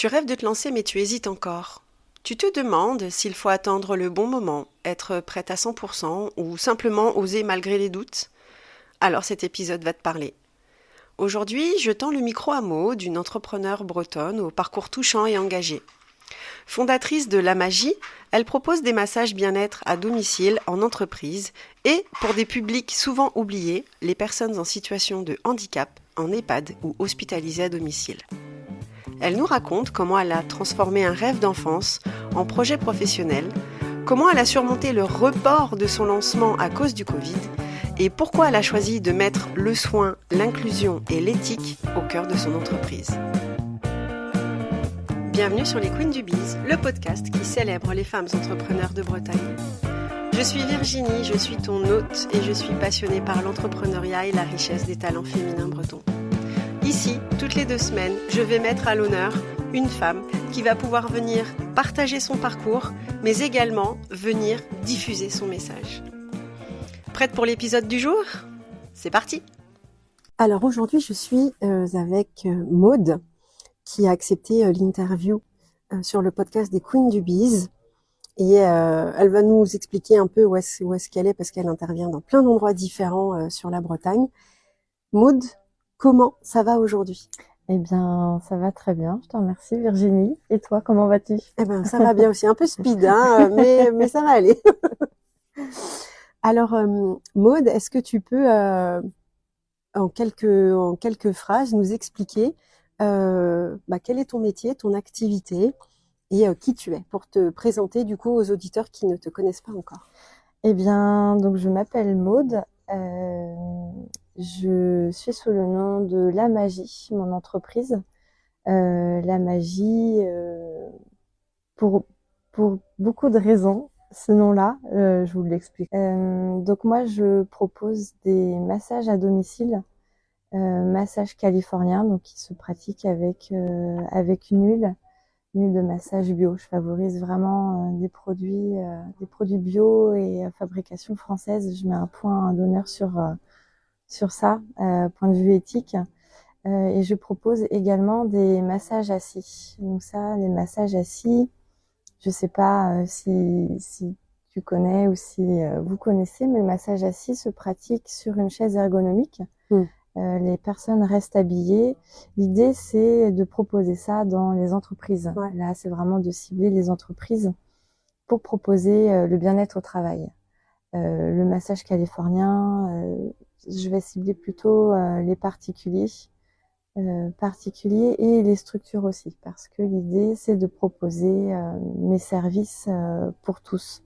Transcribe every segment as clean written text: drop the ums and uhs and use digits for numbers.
Tu rêves de te lancer mais tu hésites encore. Tu te demandes s'il faut attendre le bon moment, être prête à 100% ou simplement oser malgré les doutes. Alors cet épisode va te parler. Aujourd'hui, je tends le micro à Maud, une entrepreneure bretonne au parcours touchant et engagé. Fondatrice de La Magie, elle propose des massages bien-être à domicile, en entreprise et pour des publics souvent oubliés, les personnes en situation de handicap, en EHPAD ou hospitalisées à domicile. Elle nous raconte comment elle a transformé un rêve d'enfance en projet professionnel, comment elle a surmonté le report de son lancement à cause du Covid et pourquoi elle a choisi de mettre le soin, l'inclusion et l'éthique au cœur de son entreprise. Bienvenue sur les Queens du Biz, le podcast qui célèbre les femmes entrepreneurs de Bretagne. Je suis Virginie, je suis ton hôte et je suis passionnée par l'entrepreneuriat et la richesse des talents féminins bretons. Ici, toutes les 2 semaines, je vais mettre à l'honneur une femme qui va pouvoir venir partager son parcours, mais également venir diffuser son message. Prête pour l'épisode du jour ? C'est parti ! Alors aujourd'hui, je suis avec Maud, qui a accepté l'interview sur le podcast des Queens du Biz. Et elle va nous expliquer un peu où est-ce qu'elle est, parce qu'elle intervient dans plein d'endroits différents sur la Bretagne. Maud, comment ça va aujourd'hui ? Eh bien, ça va très bien. Je te remercie, Virginie. Et toi, comment vas-tu ? Eh ben, ça va bien aussi. Un peu speed, hein, mais ça va aller. Alors, Maud, est-ce que tu peux, en quelques phrases, nous expliquer quel est ton métier, ton activité et qui tu es, pour te présenter du coup aux auditeurs qui ne te connaissent pas encore. Eh bien, donc je m'appelle Maud. Je suis sous le nom de La Magie, mon entreprise. La Magie, pour beaucoup de raisons, ce nom-là, je vous l'explique. Donc moi, je propose des massages à domicile, massages californiens, donc qui se pratiquent avec une huile de massage bio. Je favorise vraiment des produits bio et fabrication française. Je mets un point d'honneur sur ça, point de vue éthique. Et je propose également des massages assis. Donc ça, les massages assis, je sais pas si tu connais ou si vous connaissez, mais le massage assis se pratique sur une chaise ergonomique. Les personnes restent habillées. L'idée, c'est de proposer ça dans les entreprises. Ouais. Là, c'est vraiment de cibler les entreprises pour proposer le bien-être au travail. Le massage californien, je vais cibler plutôt les particuliers et les structures aussi, parce que l'idée, c'est de proposer mes services pour tous.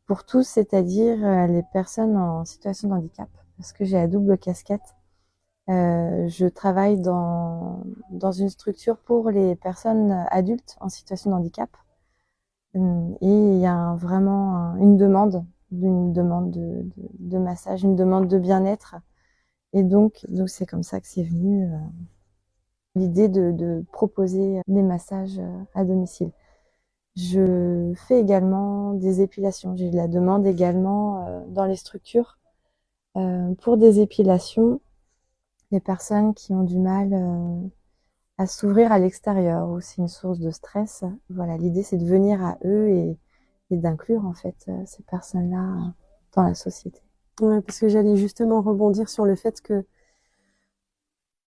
Pour tous, c'est-à-dire les personnes en situation de handicap, parce que j'ai la double casquette. Je travaille dans une structure pour les personnes adultes en situation de handicap. Et il y a vraiment une demande de massage, une demande de bien-être. Et donc c'est comme ça que c'est venu l'idée de proposer des massages à domicile. Je fais également des épilations. J'ai de la demande également dans les structures pour des épilations. Les personnes qui ont du mal à s'ouvrir à l'extérieur, ou c'est une source de stress. Voilà, l'idée, c'est de venir à eux et d'inclure en fait ces personnes-là dans la société. Ouais, parce que j'allais justement rebondir sur le fait que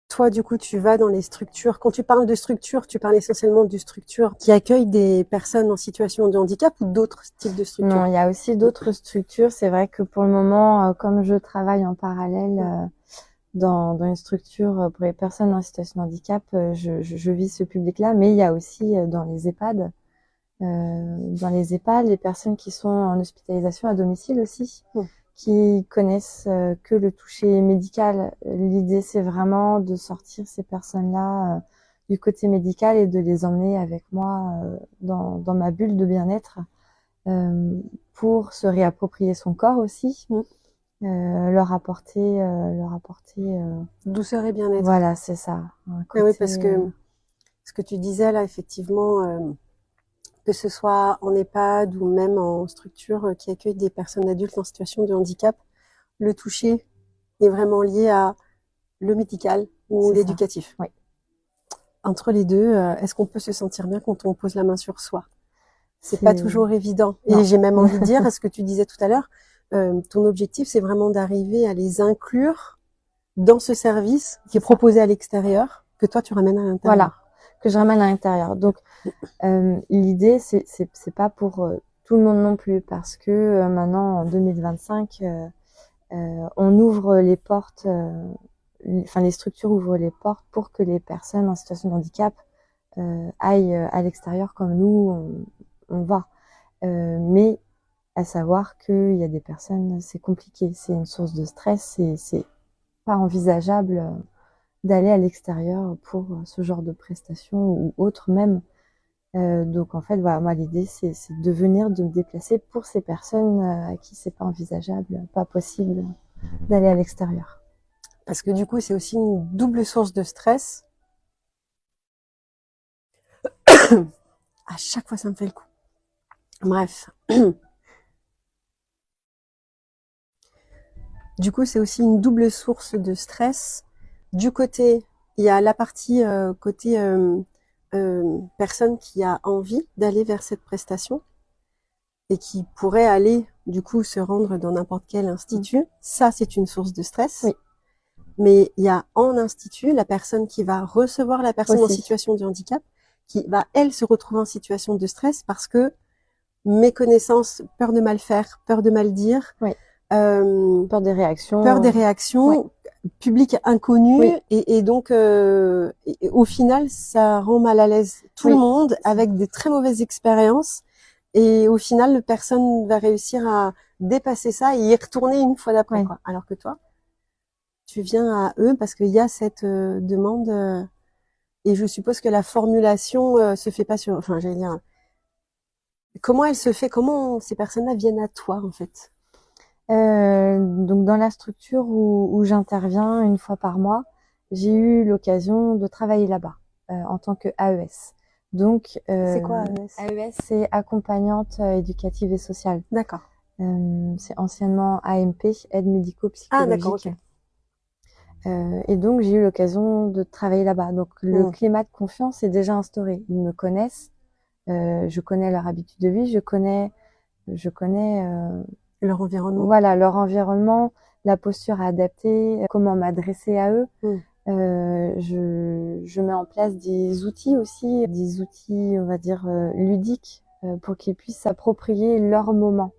toi, du coup, tu vas dans les structures. Quand tu parles de structures, tu parles essentiellement de structures qui accueillent des personnes en situation de handicap ou d'autres types de structures ? Non, il y a aussi d'autres structures. C'est vrai que pour le moment, comme je travaille en parallèle dans une structure pour les personnes en situation de handicap, je vise ce public-là, mais il y a aussi dans les EHPAD, les personnes qui sont en hospitalisation à domicile aussi, qui connaissent que le toucher médical. L'idée, c'est vraiment de sortir ces personnes-là du côté médical et de les emmener avec moi dans ma bulle de bien-être pour se réapproprier son corps aussi. Leur apporter douceur et bien-être. Voilà, c'est ça. Oui, parce que ce que tu disais là, effectivement, que ce soit en EHPAD ou même en structure qui accueille des personnes adultes en situation de handicap, le toucher est vraiment lié à le médical ou l'éducatif. Oui. entre les deux, est-ce qu'on peut se sentir bien quand on pose la main sur soi? C'est pas toujours évident. Non. Et j'ai même envie de dire, ce que tu disais tout à l'heure, ton objectif, c'est vraiment d'arriver à les inclure dans ce service qui est proposé à l'extérieur, que toi tu ramènes à l'intérieur. Voilà, que je ramène à l'intérieur. Donc l'idée, c'est pas pour tout le monde non plus, parce que maintenant en 2025, on ouvre les portes, les structures ouvrent les portes pour que les personnes en situation de handicap aillent à l'extérieur comme nous on va. Mais à savoir qu'il y a des personnes, c'est compliqué, c'est une source de stress, c'est pas envisageable d'aller à l'extérieur pour ce genre de prestations ou autre même. Donc en fait, voilà, moi l'idée c'est de venir, de me déplacer pour ces personnes à qui c'est pas envisageable, pas possible d'aller à l'extérieur. Parce que du coup, c'est aussi une double source de stress. À chaque fois, ça me fait le coup. Bref. Du coup, c'est aussi une double source de stress. Du côté, il y a la partie côté personne qui a envie d'aller vers cette prestation et qui pourrait aller, du coup, se rendre dans n'importe quel institut. Ça, c'est une source de stress. Oui. Mais il y a en institut la personne qui va recevoir la personne Aussi. en situation de handicap, qui va, elle, se retrouver en situation de stress parce que méconnaissance, peur de mal faire, peur de mal dire, Oui. Peur des réactions. Ouais. Public inconnu, Oui. et donc et au final, ça rend mal à l'aise tout le monde avec des très mauvaises expériences. Et au final, personne va réussir à dépasser ça et y retourner une fois d'après. Quoi. Alors que toi, tu viens à eux parce qu'il y a cette demande et je suppose que la formulation se fait pas sur... Enfin, j'allais dire... Comment elle se fait? Comment ces personnes-là viennent à toi, en fait? Donc dans la structure où j'interviens une fois par mois, j'ai eu l'occasion de travailler là-bas en tant que AES. Donc c'est quoi AES? AES, c'est accompagnante éducative et sociale. D'accord. C'est anciennement AMP, aide médico-psychologique. Ah d'accord, ok. Et donc j'ai eu l'occasion de travailler là-bas. Donc le climat de confiance est déjà instauré. Ils me connaissent, je connais leur habitude de vie, je connais leur environnement. Voilà, leur environnement, la posture à adapter, comment m'adresser à eux. Je mets en place des outils aussi, des outils, on va dire, ludiques, pour qu'ils puissent s'approprier leur moment.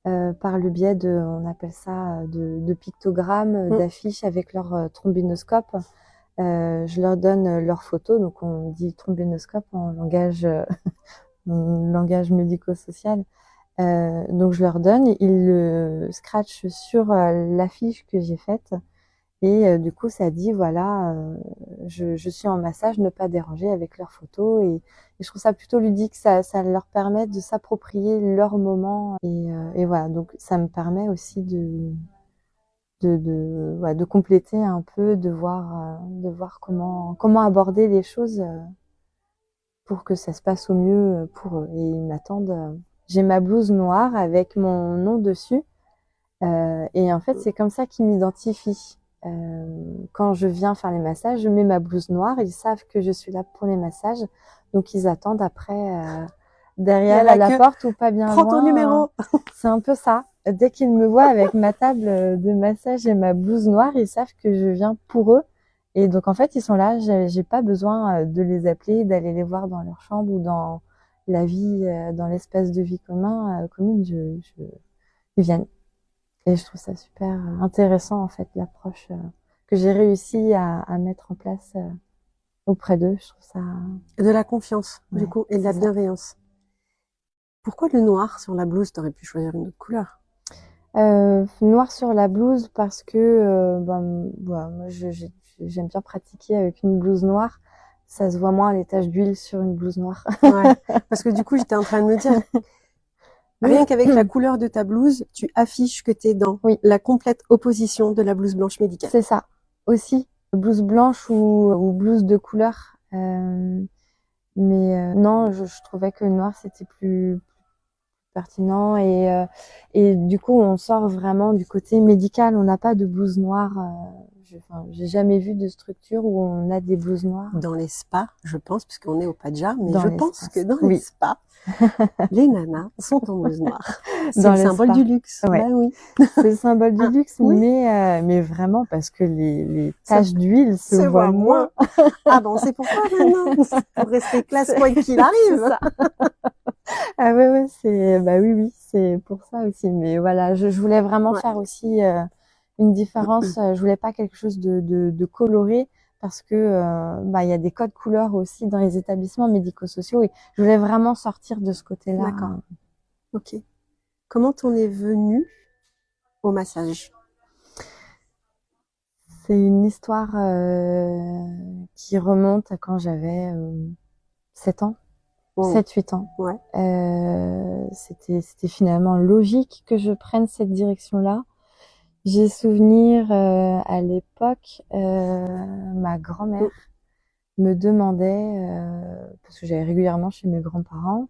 Par le biais on appelle ça, de pictogrammes, d'affiches avec leur trombinoscope. Je leur donne leurs photos, donc on dit trombinoscope en langage, langage médico-social. Donc je leur donne, ils le scratchent sur l'affiche que j'ai faite et du coup ça dit voilà, je suis en massage, ne pas déranger avec leurs photos et je trouve ça plutôt ludique, ça leur permet de s'approprier leur moment et voilà, donc ça me permet aussi de compléter un peu, de voir comment aborder les choses pour que ça se passe au mieux pour eux. Et ils m'attendent. J'ai ma blouse noire avec mon nom dessus. Et en fait, c'est comme ça qu'ils m'identifient. Quand je viens faire les massages, je mets ma blouse noire. Ils savent que je suis là pour les massages. Donc, ils attendent après derrière à la porte ou pas bien loin. Prends ton numéro. C'est un peu ça. Dès qu'ils me voient avec ma table de massage et ma blouse noire, ils savent que je viens pour eux. Et donc, en fait, ils sont là. J'ai pas besoin de les appeler, d'aller les voir dans leur chambre ou dans la vie, dans l'espace de vie commune. Ils viennent. Et je trouve ça super intéressant, en fait, l'approche que j'ai réussi à mettre en place auprès d'eux. Je trouve ça... De la confiance, du coup, et de la bienveillance. Pourquoi le noir sur la blouse? T'aurais pu choisir une autre couleur. Noir sur la blouse parce que moi j'aime bien pratiquer avec une blouse noire. Ça se voit moins les taches d'huile sur une blouse noire. Ouais, parce que du coup, j'étais en train de me dire, rien qu'avec la couleur de ta blouse, tu affiches que t'es dans la complète opposition de la blouse blanche médicale. C'est ça. Aussi, blouse blanche ou blouse de couleur. Mais non, je trouvais que le noir, c'était plus pertinent et du coup, on sort vraiment du côté médical. On n'a pas de blouse noire. j'ai jamais vu de structure où on a des blouses noires. Dans les spas, je pense, puisqu'on est au Padja, mais Dans je les pense spas. que dans Oui. les spas, les nanas sont en blouse noire. C'est Dans le les symbole spas. du luxe. Ouais. Ben oui. C'est le symbole du Ah, luxe, oui. mais vraiment parce que les Ça taches d'huile se voient moins. Ah bon, c'est pour toi maintenant. Pour rester classe quoi qu'il C'est arrive. ça. Ah ouais, oui, c'est pour ça aussi. Mais voilà, je voulais vraiment Ouais. faire aussi une différence. Je voulais pas quelque chose de coloré parce que il y a des codes couleurs aussi dans les établissements médico-sociaux et je voulais vraiment sortir de ce côté-là. D'accord. Ok. Comment t'en es venue au massage? C'est une histoire qui remonte à quand j'avais 7 ans. Oh. 7-8 ans. Ouais. C'était finalement logique que je prenne cette direction-là. J'ai souvenir à l'époque, ma grand-mère me demandait, parce que j'allais régulièrement chez mes grands-parents,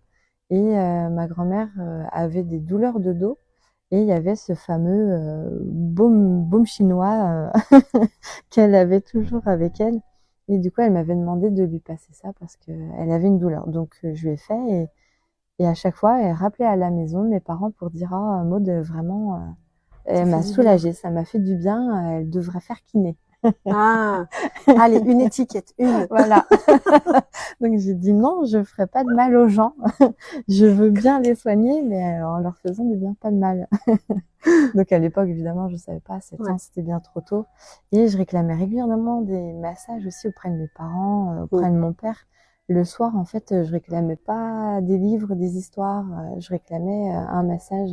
et ma grand-mère avait des douleurs de dos, et il y avait ce fameux baume chinois qu'elle avait toujours avec elle. Et du coup, elle m'avait demandé de lui passer ça parce qu'elle avait une douleur. Donc, je lui ai fait et à chaque fois, elle rappelait à la maison mes parents pour dire « Ah, Maud, vraiment, elle m'a soulagée, ça m'a fait du bien, elle devrait faire kiné. » Ah, allez, une étiquette, une. Voilà. Donc, j'ai dit non, je ferai pas de mal aux gens. Je veux bien les soigner, mais en leur faisant du bien, pas de mal. Donc, à l'époque, évidemment, je savais pas, 7 ans, c'était bien trop tôt. Et je réclamais régulièrement des massages aussi auprès de mes parents, auprès de mon père. Le soir, en fait, je réclamais pas des livres, des histoires, je réclamais un massage.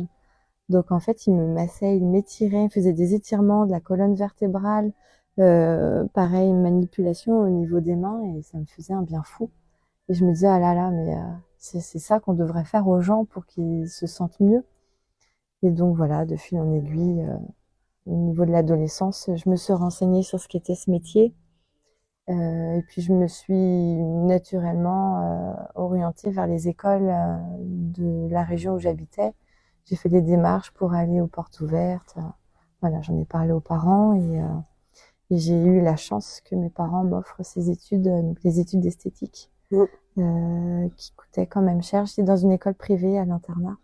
Donc, en fait, il me massait, il m'étirait, il faisait des étirements de la colonne vertébrale, pareil, manipulation au niveau des mains, et ça me faisait un bien fou. Et je me disais, ah là là, mais c'est ça qu'on devrait faire aux gens pour qu'ils se sentent mieux. Et donc voilà, de fil en aiguille, au niveau de l'adolescence, je me suis renseignée sur ce qu'était ce métier. Et puis je me suis naturellement orientée vers les écoles de la région où j'habitais. J'ai fait des démarches pour aller aux portes ouvertes. Voilà, j'en ai parlé aux parents et j'ai eu la chance que mes parents m'offrent ces études, donc les études d'esthétique, qui coûtaient quand même cher. J'étais dans une école privée à l'internat.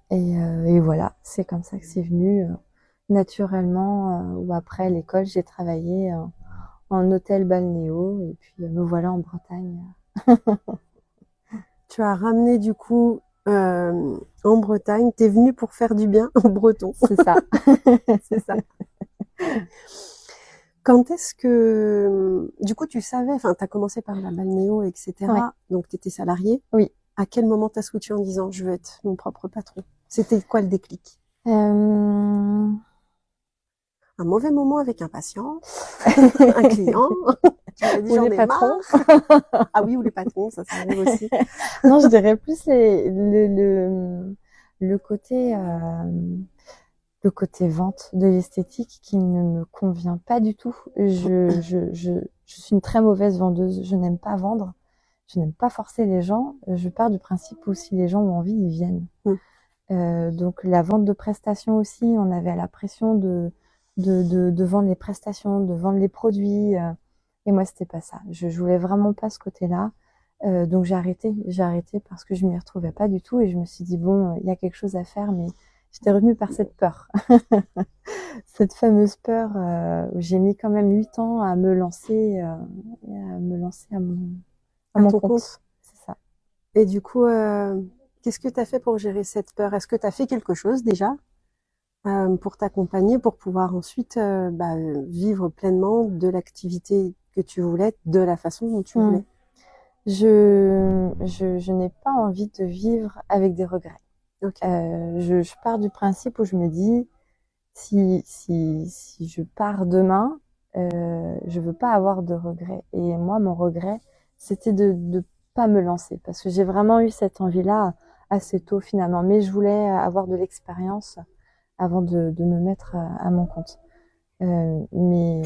Et voilà, c'est comme ça que c'est venu naturellement. Ou après l'école, j'ai travaillé en hôtel balnéo et puis me voilà en Bretagne. Tu as ramené du coup en Bretagne, t'es venue pour faire du bien en breton. C'est ça. C'est ça. Quand est-ce que, du coup, tu savais, enfin, t'as commencé par la balnéo, etc. Ouais. Donc, t'étais salariée. Oui. À quel moment t'as switché en disant, je veux être mon propre patron? C'était quoi le déclic? Un mauvais moment avec un patient, un client. Tu m'as dit, ou j'en les ai patrons. marre. Ah oui, ou les patrons, ça arrive aussi. Non, je dirais plus le côté vente de l'esthétique qui ne me convient pas du tout. Je suis une très mauvaise vendeuse. Je n'aime pas vendre. Je n'aime pas forcer les gens. Je pars du principe où si les gens ont envie, ils viennent. Donc la vente de prestations aussi, on avait la pression de vendre les prestations, de vendre les produits. Et moi, c'était pas ça. Je voulais vraiment pas ce côté-là. Donc j'ai arrêté parce que je m'y retrouvais pas du tout et je me suis dit bon, il y a quelque chose à faire, mais j'étais revenue par cette peur, cette fameuse peur où j'ai mis quand même 8 ans à me lancer, à mon compte. C'est ça. Et du coup, qu'est-ce que tu as fait pour gérer cette peur? Est-ce que tu as fait quelque chose déjà pour t'accompagner, pour pouvoir ensuite vivre pleinement de l'activité que tu voulais, de la façon dont tu voulais? Je n'ai pas envie de vivre avec des regrets. Okay. Je pars du principe où je me dis si je pars demain, je veux pas avoir de regrets. Et moi, mon regret, c'était de pas me lancer parce que j'ai vraiment eu cette envie-là assez tôt finalement. Mais je voulais avoir de l'expérience avant de me mettre à mon compte. Mais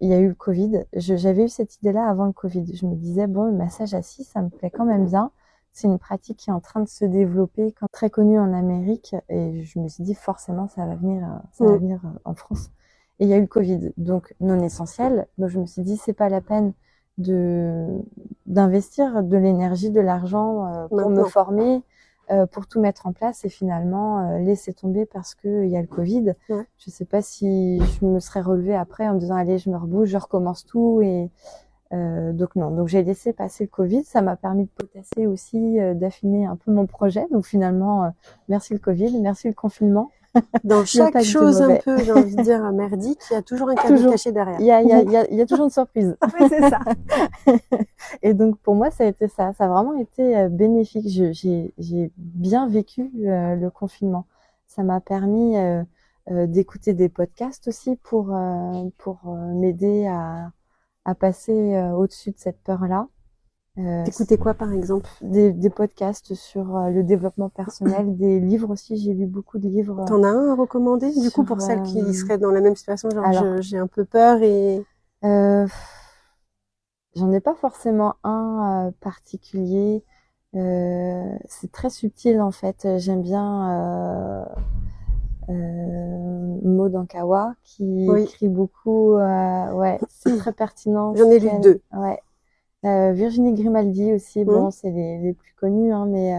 il y a eu le Covid. J'avais eu cette idée-là avant le Covid. Je me disais, bon, le massage assis, ça me plaît quand même bien. C'est une pratique qui est en train de se développer, très connue en Amérique. Et je me suis dit, forcément, ça va venir en France. Et il y a eu le Covid, donc non essentiel. Donc je me suis dit, c'est pas la peine d'investir de l'énergie, de l'argent pour me Maintenant. former, pour tout mettre en place et finalement laisser tomber parce que il y a le Covid. Ouais. Je sais pas si je me serais relevée après en me disant allez, je me rebouge, je recommence tout et donc non. Donc j'ai laissé passer le Covid. Ça m'a permis de potasser aussi, d'affiner un peu mon projet. Donc finalement, merci le Covid, merci le confinement. Dans Il y a chaque pas que du chose un mauvais. peu, j'ai envie de dire, merdique, il y a toujours un cadeau Toujours. caché derrière. Il y a toujours une surprise. Oui, c'est ça. Et donc pour moi, ça a été ça. Ça a vraiment été bénéfique. J'ai bien vécu le confinement. Ça m'a permis d'écouter des podcasts aussi pour m'aider à passer au-dessus de cette peur-là. T'écoutais quoi, par exemple? Des podcasts sur le développement personnel, des livres aussi. J'ai lu beaucoup de livres. T'en as un à recommander, du coup, sur, pour celles qui seraient dans la même situation, genre alors, j'ai un peu peur et... J'en ai pas forcément un particulier. C'est très subtil en fait. J'aime bien Maud Ankawa qui Oui. écrit beaucoup. Ouais, c'est très pertinent. J'en ai lu 2. Ouais. Virginie Grimaldi aussi. Bon, c'est les plus connus, hein, mais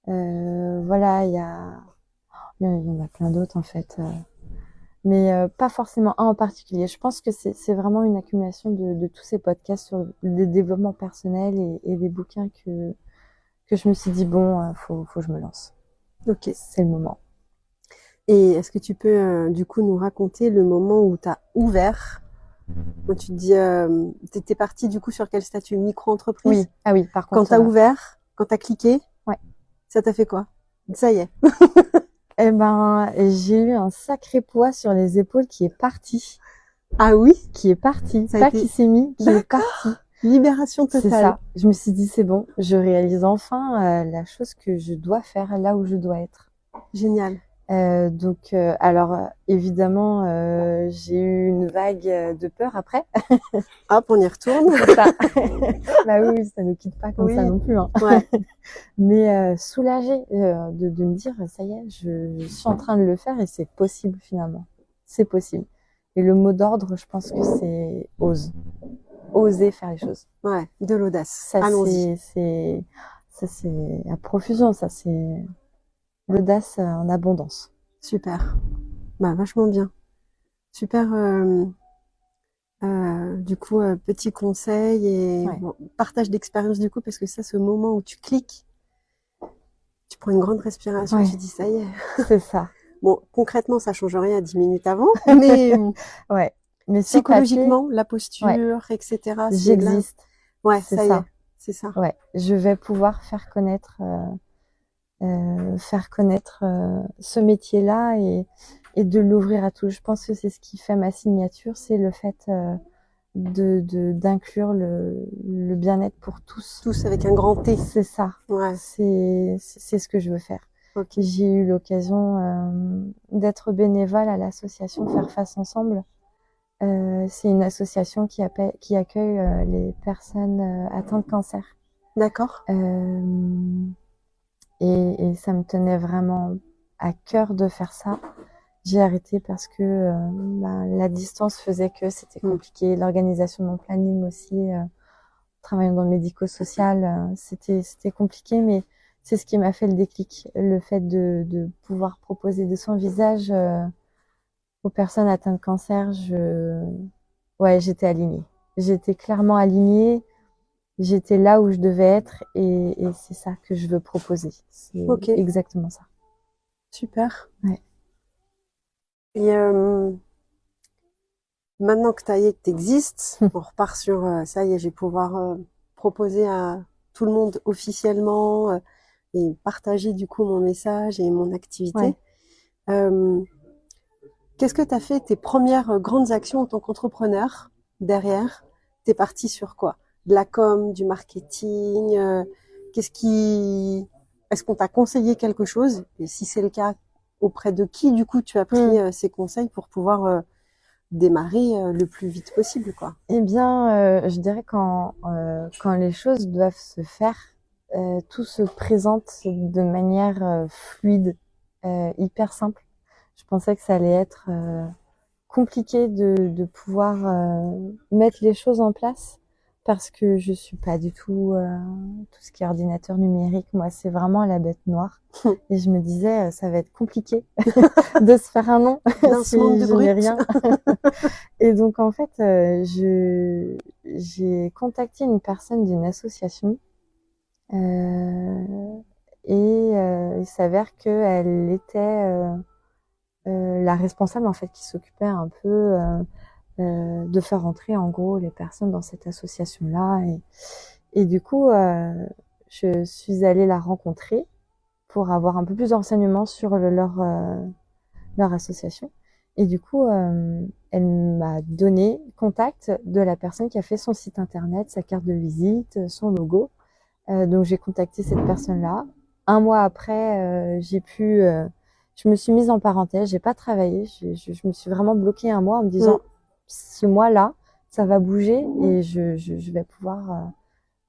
voilà, il y en a plein d'autres en fait. Mais pas forcément un en particulier. Je pense que c'est vraiment une accumulation de tous ces podcasts sur le développement personnel et des bouquins que je me suis dit bon, faut que je me lance. Ok. C'est le moment. Et est-ce que tu peux du coup nous raconter le moment où tu as ouvert? Quand tu te dis, t'étais partie du coup sur quel statut? Micro-entreprise? Oui. Ah oui, par contre. Quand t'as ouvert, quand t'as cliqué, ouais. Ça t'a fait quoi? Ça y est. Eh ben, j'ai eu un sacré poids sur les épaules qui est parti. Ah oui? Qui est parti. Ça a Pas été... qui s'est mis, qui est parti. Libération totale. C'est ça. Je me suis dit, c'est bon, je réalise enfin la chose que je dois faire là où je dois être. Génial. Donc, alors évidemment, j'ai eu une vague de peur après. Hop, on y retourne. C'est ça. Bah oui, ça nous quitte pas comme ça non plus. Hein. Ouais. Mais soulagée de me dire, ça y est, je suis en train de le faire et c'est possible finalement. C'est possible. Et le mot d'ordre, je pense que c'est ose. Oser faire les choses. Ouais, de l'audace. Ça, allons-y. Ça, c'est à profusion. Ça, c'est l'audace en abondance. Super. Bah, vachement bien. Super. Du coup, petit conseil et bon, partage d'expérience du coup, parce que ça, ce moment où tu cliques, tu prends une grande respiration, tu dis ça y est. C'est ça. Bon, concrètement, ça change rien à 10 minutes avant, mais ouais. Mais psychologiquement, la posture, etc. J'existe. Ouais, ça y est, c'est ça. Ouais, je vais pouvoir faire connaître ce métier-là et de l'ouvrir à tous. Je pense que c'est ce qui fait ma signature, c'est le fait d'inclure le bien-être pour tous. Tous avec un grand T. C'est ça. Ouais. C'est ce que je veux faire. Okay. J'ai eu l'occasion d'être bénévole à l'association Faire Face Ensemble. C'est une association qui accueille les personnes atteintes de cancer. D'accord. Et ça me tenait vraiment à cœur de faire ça. J'ai arrêté parce que la distance faisait que c'était compliqué. L'organisation de mon planning aussi, travaillant dans le médico-social, c'était compliqué, mais c'est ce qui m'a fait le déclic. Le fait de pouvoir proposer des soins visage aux personnes atteintes de cancer, j'étais alignée. J'étais clairement alignée. J'étais là où je devais être et c'est ça que je veux proposer. C'est exactement ça. Super. Ouais. Et maintenant que ça y est, que t'existes, on repart sur ça y est, je vais pouvoir proposer à tout le monde officiellement et partager du coup mon message et mon activité. Ouais. Qu'est-ce que tu as fait tes premières grandes actions en tant qu'entrepreneur derrière? T'es parti sur quoi? De la com, du marketing? Est-ce qu'on t'a conseillé quelque chose? Et si c'est le cas, auprès de qui du coup tu as pris ces conseils pour pouvoir démarrer le plus vite possible, quoi? Eh bien, je dirais quand les choses doivent se faire, tout se présente de manière fluide, hyper simple. Je pensais que ça allait être compliqué de pouvoir mettre les choses en place parce que je suis pas du tout tout ce qui est ordinateur numérique. Moi, c'est vraiment la bête noire. Et je me disais, ça va être compliqué de se faire un nom Dans si ce monde de je n'ai brut. rien. Et donc, en fait, j'ai contacté une personne d'une association il s'avère qu'elle était la responsable en fait qui s'occupait un peu de faire entrer en gros les personnes dans cette association-là et du coup je suis allée la rencontrer pour avoir un peu plus d'enseignements sur leur association et du coup elle m'a donné contact de la personne qui a fait son site internet, sa carte de visite, son logo. Donc j'ai contacté cette personne-là. Un mois après, je me suis mise en parenthèse, j'ai pas travaillé, je me suis vraiment bloquée un mois en me disant, ce mois-là, ça va bouger et je vais pouvoir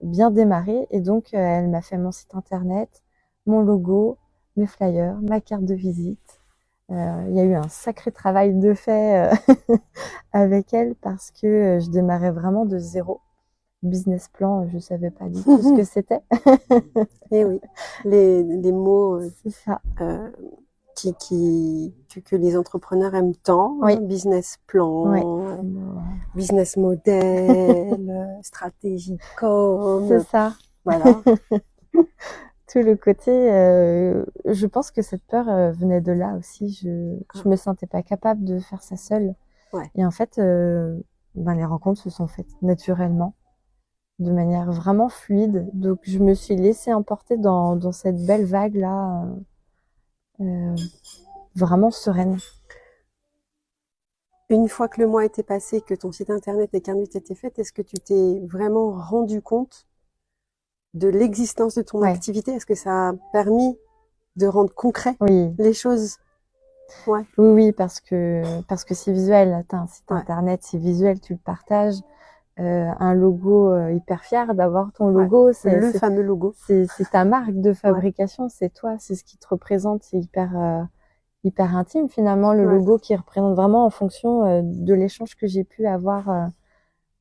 bien démarrer. Et donc elle m'a fait mon site internet, mon logo, mes flyers, ma carte de visite. Il y a eu un sacré travail de fait avec elle parce que je démarrais vraiment de zéro. Business plan, je savais pas du tout ce que c'était. Et oui, les mots C'est ça. que les entrepreneurs aiment tant, Oui. hein, business plan, Ouais. business model, stratégie com, C'est ça. voilà. Tout le côté, je pense que cette peur venait de là aussi. Je me sentais pas capable de faire ça seule. Ouais. Et en fait, les rencontres se sont faites naturellement, de manière vraiment fluide. Donc, je me suis laissée emporter dans cette belle vague-là, vraiment sereine. Une fois que le mois était passé, que ton site internet et carnet étaient faits, est-ce que tu t'es vraiment rendu compte de l'existence de ton activité? Est-ce que ça a permis de rendre concret les choses? Ouais. Oui, parce que c'est visuel. T'as un site internet, c'est visuel, tu le partages. Un logo hyper fier d'avoir ton logo. C'est le fameux logo. C'est ta marque de fabrication, c'est toi, c'est ce qui te représente, c'est hyper intime finalement le logo qui représente vraiment en fonction de l'échange que j'ai pu avoir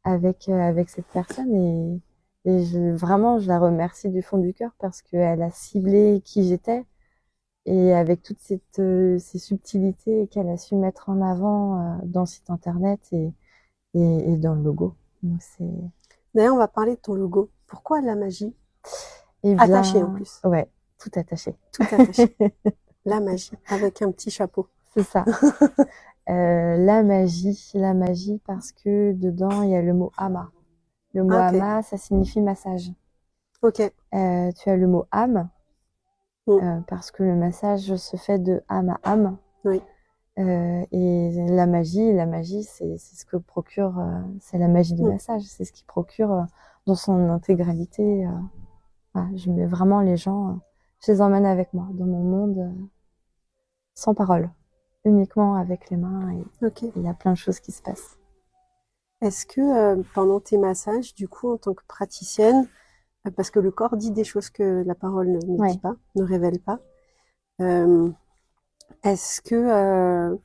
avec cette personne et vraiment je la remercie du fond du cœur parce qu'elle a ciblé qui j'étais et avec toutes ces subtilités qu'elle a su mettre en avant dans le site internet et dans le logo. Donc d'ailleurs, on va parler de ton logo. Pourquoi la magie? Attaché en plus. Ouais, tout attaché. Tout attaché. La magie, avec un petit chapeau. C'est ça. La magie parce que dedans, il y a le mot ama. Le mot ama, ça signifie massage. Ok. Tu as le mot âme, parce que le massage se fait de âme à âme. Oui. Et la magie, c'est ce que procure, c'est la magie du massage, c'est ce qui procure dans son intégralité. Je mets vraiment les gens, je les emmène avec moi dans mon monde, sans parole, uniquement avec les mains. Et il y a plein de choses qui se passent. Est-ce que pendant tes massages, du coup, en tant que praticienne, parce que le corps dit des choses que la parole ne dit pas, ne révèle pas, est-ce que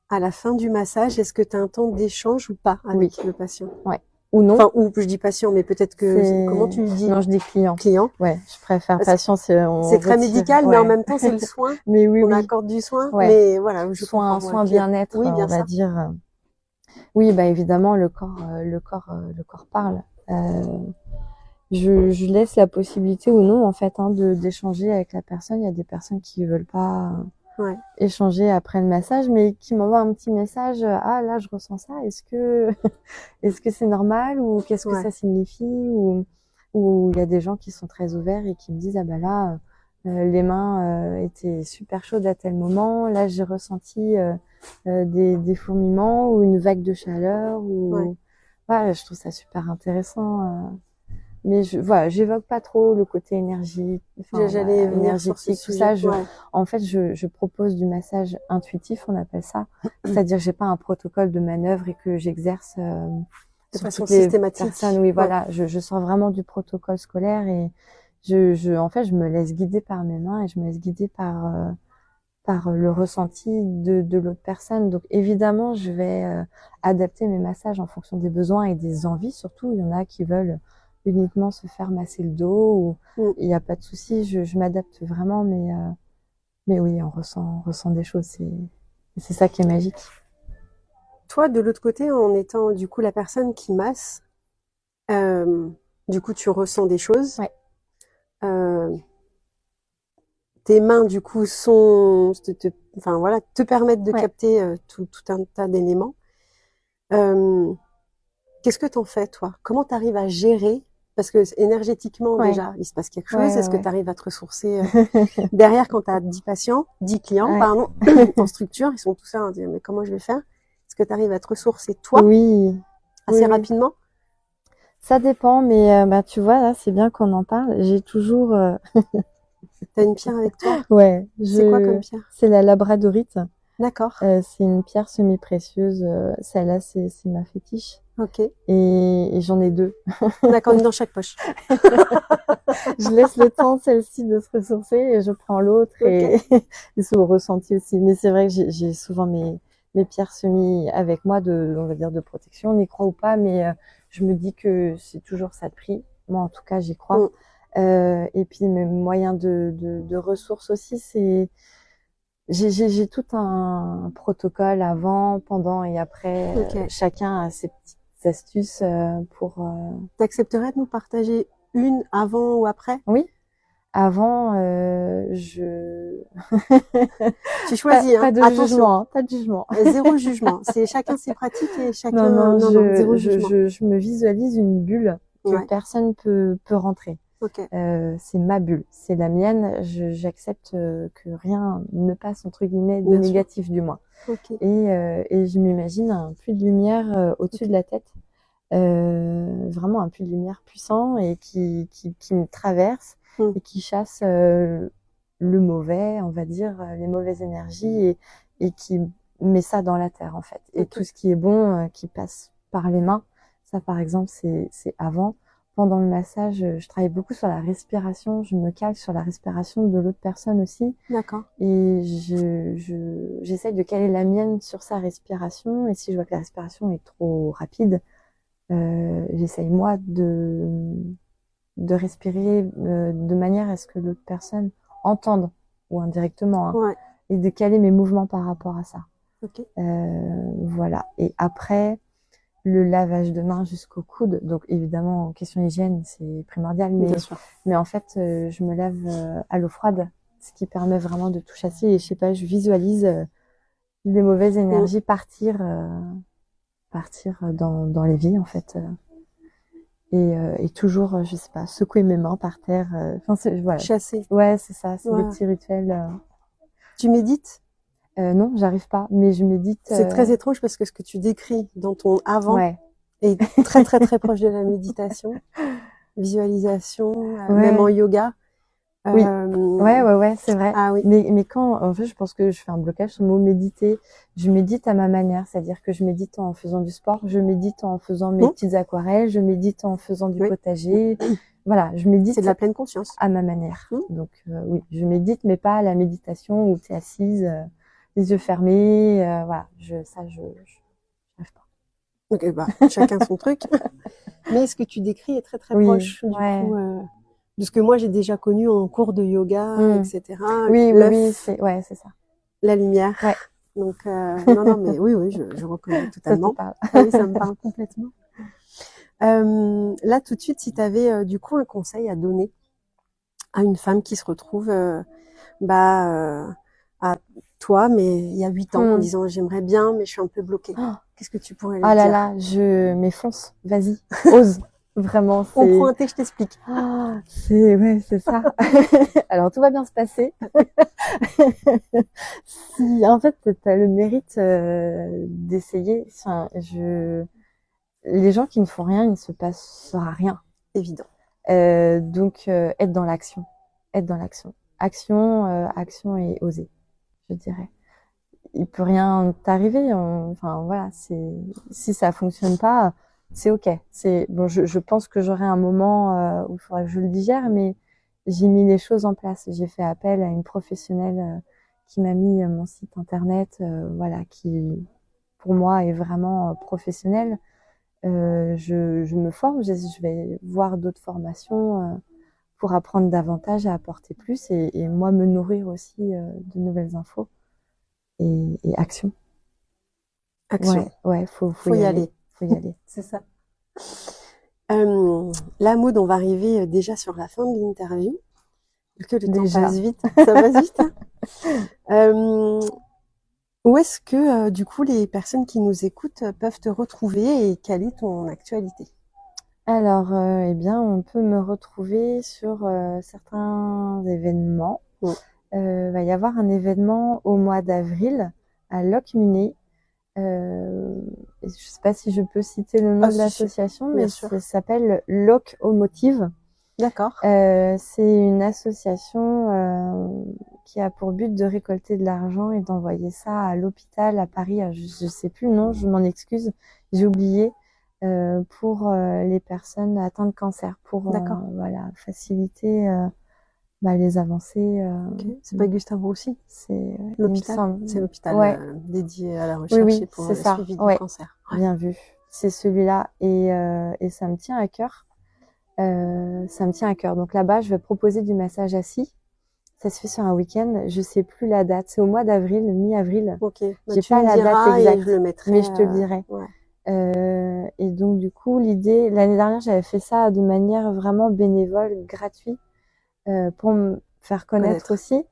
à la fin du massage, est-ce que tu as un temps d'échange ou pas avec le patient? Ouais. Ou non. Enfin, ou je dis patient, mais peut-être que comment tu dis? Non, je dis client. Client. Ouais, je préfère patient. C'est très médical, mais en même temps c'est le soin. Mais oui, on accorde du soin. Mais voilà, je comprends. Soin bien-être, on va dire. Oui, évidemment, le corps parle. Je laisse la possibilité ou non en fait d'échanger avec la personne. Il y a des personnes qui veulent pas échanger après le massage, mais qui m'envoient un petit message. Ah là, je ressens ça. Est-ce que c'est normal ou qu'est-ce que ça signifie ou il y a des gens qui sont très ouverts et qui me disent là les mains étaient super chaudes à tel moment. Là, j'ai ressenti des fourmillements ou une vague de chaleur ou je trouve ça super intéressant. Mais j'évoque pas trop le côté énergie, énergétique, tout ça. En fait, je propose du massage intuitif, on appelle ça. C'est-à-dire, j'ai pas un protocole de manœuvre et que j'exerce de façon systématique. Oui, voilà. Je sors vraiment du protocole scolaire et en fait, je me laisse guider par mes mains et je me laisse guider par par le ressenti de l'autre personne. Donc évidemment, je vais adapter mes massages en fonction des besoins et des envies surtout. Il y en a qui veulent uniquement se faire masser le dos, ou il n'y a pas de souci, je m'adapte vraiment, mais oui, on ressent des choses, c'est ça qui est magique. Toi, de l'autre côté, en étant du coup la personne qui masse, du coup, tu ressens des choses. Ouais. Tes mains, du coup, enfin voilà, te permettent de Ouais. capter tout un tas d'éléments. Qu'est-ce que t'en fais, toi? Comment t'arrives à gérer? Parce que énergétiquement, Ouais. déjà, il se passe quelque chose. Ouais, Est-ce que ouais. t'arrives à te ressourcer derrière quand t'as 10 clients, Ouais. pardon, en structure, ils sont tous là à dire, mais comment je vais faire? Est-ce que t'arrives à te ressourcer, toi, Oui, assez oui. rapidement? Ça dépend, mais bah, tu vois, là, c'est bien qu'on en parle. J'ai toujours... T'as une pierre avec toi? Ouais, C'est quoi comme pierre? c'est la labradorite. D'accord. C'est une pierre semi-précieuse. Celle-là, c'est ma fétiche. Ok. Et j'en ai 2. D'accord, une dans chaque poche. Je laisse le temps, celle-ci, de se ressourcer et je prends l'autre et c'est au ressenti aussi. Mais c'est vrai que j'ai souvent mes pierres semi avec moi on va dire, de protection. On y croit ou pas, mais je me dis que c'est toujours ça de prix. Moi, en tout cas, j'y crois. Et puis, mes moyens de ressources aussi, j'ai tout un protocole avant, pendant et après. Chacun a ses petites astuces pour... T'accepterais de nous partager une avant ou après? Oui. Avant, Tu choisis, pas hein. de Attention. jugement, hein, pas de jugement. Zéro jugement. C'est chacun ses pratiques et chacun. Non, Zéro jugement. je me visualise une bulle que personne peut rentrer. Okay. C'est ma bulle, c'est la mienne. J'accepte que rien ne passe entre guillemets de Bien négatif sûr. Du moins. Okay. Et je m'imagine un puits de lumière au-dessus de la tête, vraiment un puits de lumière puissant et qui me traverse et qui chasse le mauvais, on va dire, les mauvaises énergies et qui met ça dans la terre en fait. Et tout ce qui est bon qui passe par les mains, ça par exemple c'est avant. Pendant le massage, je travaille beaucoup sur la respiration, je me calque sur la respiration de l'autre personne aussi. D'accord. Et j'essaye de caler la mienne sur sa respiration. Et si je vois que la respiration est trop rapide, j'essaye moi de respirer de manière à ce que l'autre personne entende, ou indirectement, hein, et de caler mes mouvements par rapport à ça. Okay. Voilà. Et après, le lavage de mains jusqu'au coude. Donc évidemment, question hygiène, c'est primordial. Mais en fait, je me lave à l'eau froide, ce qui permet vraiment de tout chasser. Et je sais pas, je visualise les mauvaises énergies partir dans les vies en fait. Et toujours, je sais pas, secouer mes mains par terre. Voilà. Chasser. Ouais, c'est ça. C'est des petits rituels. Tu médites? Non, j'arrive pas, mais je médite. C'est très étrange parce que ce que tu décris dans ton avant est très très très proche de la méditation, visualisation, même en yoga. Oui, ouais, c'est vrai. Ah oui. Mais quand, en fait, je pense que je fais un blocage sur le mot méditer. Je médite à ma manière, c'est-à-dire que je médite en faisant du sport, je médite en faisant mes petites aquarelles, je médite en faisant du potager. Voilà, je médite. C'est de la pleine conscience. À ma manière. Donc oui, je médite, mais pas à la méditation où tu es assise, les yeux fermés. Voilà, je rêve pas. Ok, bah chacun son truc. Mais ce que tu décris est très très proche du coup. De ce que moi j'ai déjà connu en cours de yoga, etc. Oui, c'est ça. La lumière. Ouais. Donc non, mais oui, je reconnais totalement. Ça te parle. Ah oui, ça me parle complètement. Là, tout de suite, si tu avais du coup un conseil à donner à une femme qui se retrouve à toi, mais il y a 8 ans, en disant j'aimerais bien, mais je suis un peu bloquée. Qu'est-ce que tu pourrais lui dire? Ah là là, mais fonce, vas-y, ose. Vraiment, on prend un thé, je t'explique. C'est ça. Alors tout va bien se passer. Si en fait tu as le mérite d'essayer, les gens qui ne font rien, il ne se passera rien. Évident. Donc être dans l'action. Action et oser, je dirais. Il peut rien t'arriver. Enfin voilà, si ça fonctionne pas, c'est ok. Bon, je pense que j'aurai un moment où il faudra que je le digère, mais j'ai mis les choses en place. J'ai fait appel à une professionnelle qui m'a mis mon site internet, voilà, qui pour moi est vraiment professionnel. Je me forme, je vais voir d'autres formations pour apprendre davantage, à apporter plus et moi me nourrir aussi de nouvelles infos et actions. Action. Ouais, faut y aller. Faut y aller. C'est ça. Là, Maud, on va arriver déjà sur la fin de l'interview. Que le temps passe vite. Ça passe vite. Où est-ce que, du coup, les personnes qui nous écoutent peuvent te retrouver et quelle est ton actualité? Alors, eh bien, on peut me retrouver sur certains événements. Va y avoir un événement au mois d'avril à Locminé. Je sais pas si je peux citer le nom de l'association, mais ça s'appelle Locomotive. D'accord. C'est une association qui a pour but de récolter de l'argent et d'envoyer ça à l'hôpital à Paris. Je sais plus le nom, je m'en excuse, j'ai oublié. Pour les personnes atteintes de cancer, pour voilà, faciliter les avancées. C'est pas Gustave Roussy, c'est l'hôpital. C'est l'hôpital dédié à la recherche et pour le suivi du cancer. Bien vu, c'est celui-là et ça me tient à cœur. Ça me tient à cœur. Donc là-bas, je vais proposer du massage assis. Ça se fait sur un week-end. Je sais plus la date. C'est au mois d'avril, mi-avril. J'ai pas la date exacte, je le mettrai, mais je te le dirai. Et donc du coup, l'idée, l'année dernière, j'avais fait ça de manière vraiment bénévole, gratuite, pour me faire connaître aussi.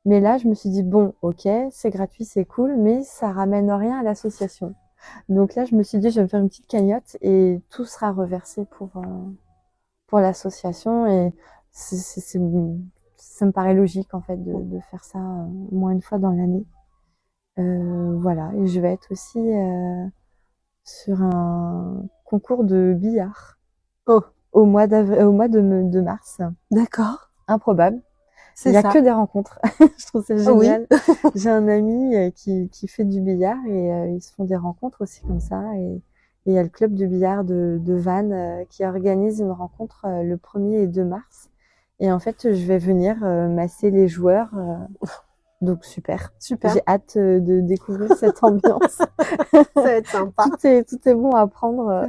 Mais là, je me suis dit bon, ok, c'est gratuit, c'est cool, mais ça ramène rien à l'association. Donc là, je me suis dit, je vais me faire une petite cagnotte et tout sera reversé pour l'association. Et ça me paraît logique en fait de faire ça au moins une fois dans l'année. Voilà, et je vais être aussi sur un concours de billard au mois de mars. D'accord. Improbable. Il y a que des rencontres. Je trouve ça génial. Oui. J'ai un ami qui fait du billard et ils se font des rencontres aussi comme ça. Et il y a le club de billard de Vannes qui organise une rencontre le 1er et 2 mars. Et en fait, je vais venir masser les joueurs. Donc super. J'ai hâte de découvrir cette ambiance. Ça va être sympa. Tout est bon à prendre.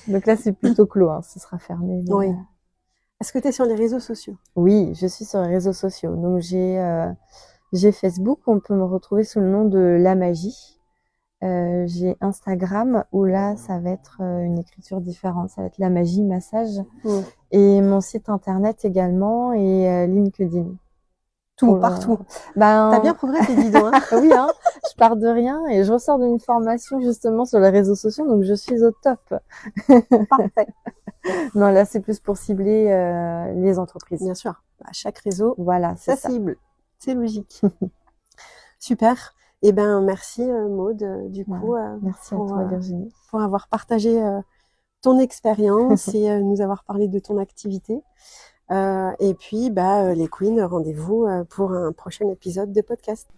Donc là, c'est plutôt clos, hein. Ce sera fermé. Mais, oui. Est-ce que tu es sur les réseaux sociaux? Oui, je suis sur les réseaux sociaux. Donc j'ai Facebook, on peut me retrouver sous le nom de La Magie. J'ai Instagram où là, ça va être une écriture différente. Ça va être La Magie Massage. Et mon site internet également et LinkedIn. Partout. T'as bien progressé, dis donc. Hein. Oui, hein. Je pars de rien et je ressors d'une formation justement sur les réseaux sociaux, donc je suis au top. Parfait. Non, là, c'est plus pour cibler les entreprises. Bien sûr. À chaque réseau, voilà, c'est ça. Cible. C'est logique. Super. Eh ben, merci Maud. Du coup, merci à toi, Virginie, pour avoir partagé ton expérience et nous avoir parlé de ton activité. Et puis, les Queens, rendez-vous pour un prochain épisode de podcast.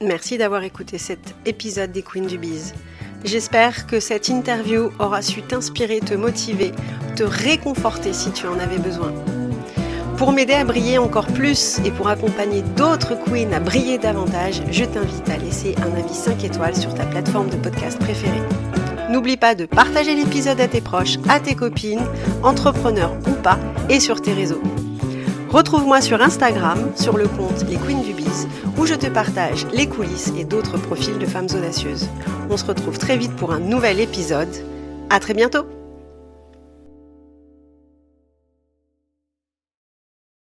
Merci d'avoir écouté cet épisode des Queens du Biz. J'espère que cette interview aura su t'inspirer, te motiver, te réconforter si tu en avais besoin. Pour m'aider à briller encore plus et pour accompagner d'autres queens à briller davantage, je t'invite à laisser un avis 5 étoiles sur ta plateforme de podcast préférée. N'oublie pas de partager l'épisode à tes proches, à tes copines, entrepreneurs ou pas, et sur tes réseaux. Retrouve-moi sur Instagram, sur le compte Les Queens du Biz, où je te partage les coulisses et d'autres profils de femmes audacieuses. On se retrouve très vite pour un nouvel épisode. À très bientôt!